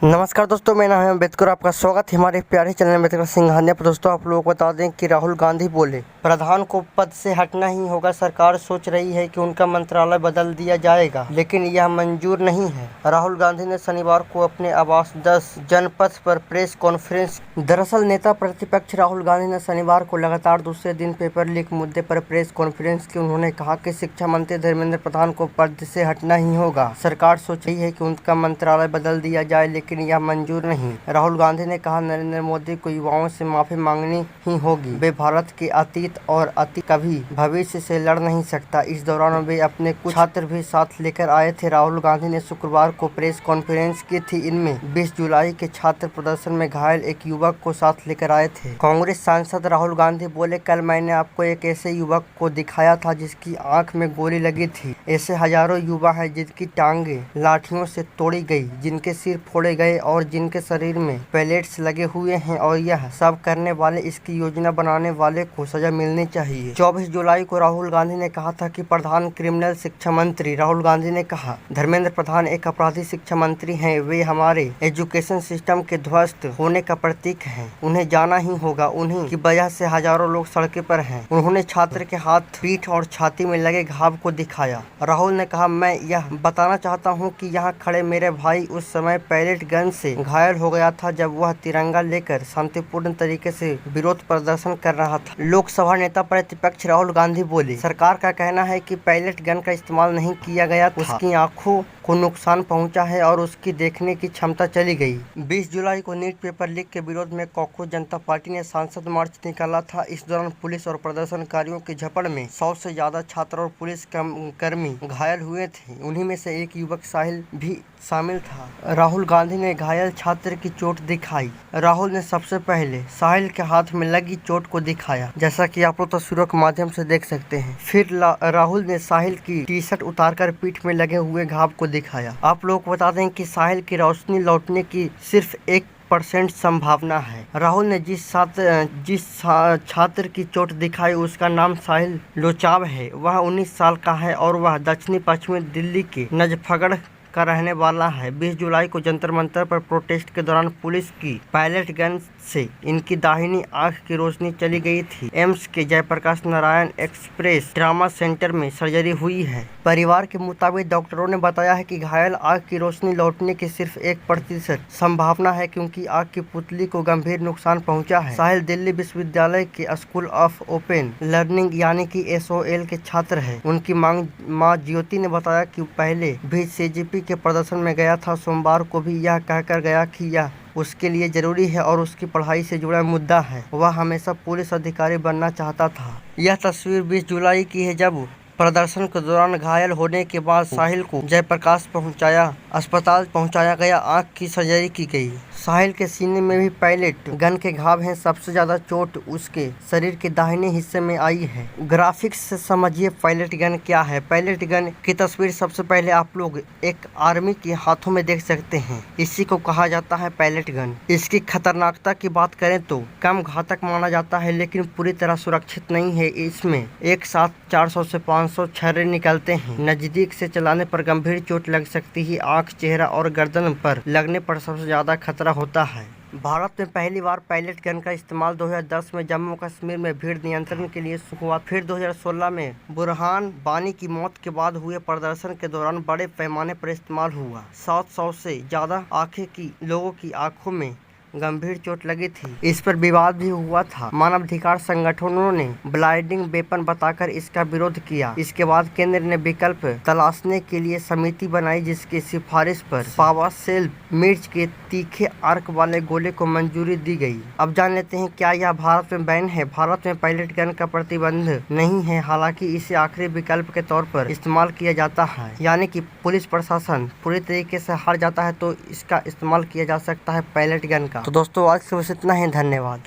नमस्कार दोस्तों, मेरा नाम है अम्बेडकर। आपका स्वागत है हमारे प्यारे चैनल अम्बेडकर सिंघानिया पर। दोस्तों, आप लोगों को बता दें कि राहुल गांधी बोले प्रधान को पद से हटना ही होगा। सरकार सोच रही है कि उनका मंत्रालय बदल दिया जाएगा, लेकिन यह मंजूर नहीं है। राहुल गांधी ने शनिवार को अपने आवास 10 जनपथ पर प्रेस कॉन्फ्रेंस। दरअसल नेता प्रतिपक्ष राहुल गांधी ने शनिवार को लगातार दूसरे दिन पेपर लीक मुद्दे पर प्रेस कॉन्फ्रेंस की। उन्होंने कहा कि शिक्षा मंत्री धर्मेंद्र प्रधान को पद से हटना ही होगा। सरकार सोच रही है कि उनका मंत्रालय बदल दिया जाए, लेकिन यह मंजूर नहीं। राहुल गांधी ने कहा, नरेंद्र मोदी को युवाओं से माफी मांगनी ही होगी। वे भारत के अतीत और कभी भविष्य से लड़ नहीं सकता। इस दौरान वे अपने कुछ छात्र भी साथ लेकर आए थे। राहुल गांधी ने शुक्रवार को प्रेस कॉन्फ्रेंस की थी। इनमें 20 जुलाई के छात्र प्रदर्शन में घायल एक युवक को साथ लेकर आए थे। कांग्रेस सांसद राहुल गांधी बोले, कल मैंने आपको एक ऐसे युवक को दिखाया था जिसकी आंख में गोली लगी थी। ऐसे हजारों युवा हैं जिनकी टांगे लाठियों से तोड़ी गई, जिनके सिर फोड़े गए और जिनके शरीर में पैलेट्स लगे हुए हैं, और यह सब करने वाले, इसकी योजना बनाने वाले को सजा मिलनी चाहिए। 24 जुलाई को राहुल गांधी ने कहा था कि प्रधान क्रिमिनल शिक्षा मंत्री। राहुल गांधी ने कहा, धर्मेंद्र प्रधान एक अपराधी शिक्षा मंत्री हैं। वे हमारे एजुकेशन सिस्टम के ध्वस्त होने का प्रतीक हैं। उन्हें जाना ही होगा। उन्हीं की वजह से हजारों लोग सड़कों पर हैं। उन्होंने छात्र के हाथ, पीठ और छाती में लगे घाव को दिखाया। राहुल ने कहा, मैं यह बताना चाहता हूं कि यहाँ खड़े मेरे भाई उस समय पैलेट गन से घायल हो गया था जब वह तिरंगा लेकर शांतिपूर्ण तरीके से विरोध प्रदर्शन कर रहा था। लोकसभा नेता प्रतिपक्ष राहुल गांधी बोले, सरकार का कहना है कि पैलेट गन का इस्तेमाल नहीं किया गया था। उसकी आंखों को नुकसान पहुंचा है और उसकी देखने की क्षमता चली गई। 20 जुलाई को नीट पेपर लीक के विरोध में कॉकरोच जनता पार्टी ने सांसद मार्च निकाला था। इस दौरान पुलिस और प्रदर्शनकारियों की झड़प में 100 से ज्यादा छात्र और पुलिस कर्मी घायल हुए थे। उन्हीं में से एक युवक साहिल भी शामिल था। राहुल गांधी ने घायल छात्र की चोट दिखाई। राहुल ने सबसे पहले साहिल के हाथ में लगी चोट को दिखाया, जैसा कि आप लोग तस्वीरों के माध्यम से देख सकते हैं। फिर राहुल ने साहिल की टी-शर्ट उतारकर पीठ में लगे हुए घाव को दिखाया। आप लोग को बता दें कि साहिल की रोशनी लौटने की सिर्फ 1% संभावना है। राहुल ने जिस छात्र की चोट दिखाई उसका नाम साहिल लोचाव है। वह 19 साल का है और वह दक्षिणी पश्चिमी दिल्ली के नजफगढ़ का रहने वाला है। 20 जुलाई को जंतर मंतर पर प्रोटेस्ट के दौरान पुलिस की पैलेट गन से इनकी दाहिनी आंख की रोशनी चली गई थी। एम्स के Jayaprakash Narayan express trauma centre में सर्जरी हुई है। परिवार के मुताबिक डॉक्टरों ने बताया है कि घायल आंख की रोशनी लौटने की सिर्फ 1% संभावना है, क्योंकि आंख की पुतली को गंभीर नुकसान पहुंचा है। साहिल दिल्ली विश्वविद्यालय के स्कूल ऑफ ओपन लर्निंग यानी कि SOL के छात्र है। उनकी मां ज्योति ने बताया कि पहले भी CJP के प्रदर्शन में गया था। सोमवार को भी यह कहकर गया कि यह उसके लिए जरूरी है और उसकी पढ़ाई से जुड़ा मुद्दा है। वह हमेशा पुलिस अधिकारी बनना चाहता था। यह तस्वीर 20 जुलाई की है, जब प्रदर्शन के दौरान घायल होने के बाद साहिल को जयप्रकाश अस्पताल पहुंचाया गया। आंख की सर्जरी की गई। साहिल के सीने में भी पैलेट गन के घाव हैं। सबसे ज्यादा चोट उसके शरीर के दाहिने हिस्से में आई है। ग्राफिक्स से समझिए पैलेट गन क्या है। पैलेट गन की तस्वीर सबसे पहले आप लोग एक आर्मी के हाथों में देख सकते हैं। इसी को कहा जाता है पैलेट गन। इसकी खतरनाकता की बात करें तो कम घातक माना जाता है, लेकिन पूरी तरह सुरक्षित नहीं है। इसमें एक साथ 400 से 500 छर्रे निकलते हैं। नजदीक से चलाने पर गंभीर चोट लग सकती है। आंख, चेहरा और गर्दन पर लगने पर सबसे ज्यादा खतरा होता है। भारत में पहली बार पैलेट गन का इस्तेमाल 2010 में जम्मू कश्मीर में भीड़ नियंत्रण के लिए हुआ। फिर 2016 में बुरहान वानी की मौत के बाद हुए प्रदर्शन के दौरान बड़े पैमाने पर इस्तेमाल हुआ। 700 से ज्यादा लोगों की आंखों में गंभीर चोट लगी थी। इस पर विवाद भी हुआ था। मानवाधिकार संगठनों ने ब्लाइंडिंग वेपन बताकर इसका विरोध किया। इसके बाद केंद्र ने विकल्प तलाशने के लिए समिति बनाई, जिसकी सिफारिश पर पावा सेल्फ मिर्च के तीखे आर्क वाले गोले को मंजूरी दी गई। अब जान लेते हैं क्या यह भारत में बैन है। भारत में पैलेट गन का प्रतिबंध नहीं है, हालांकि इसे आखिरी विकल्प के तौर पर इस्तेमाल किया जाता है। यानी कि पुलिस प्रशासन पूरी तरीके से हार जाता है तो इसका इस्तेमाल किया जा सकता है पैलेट गन का। तो दोस्तों, आज के बस इतना ही। धन्यवाद।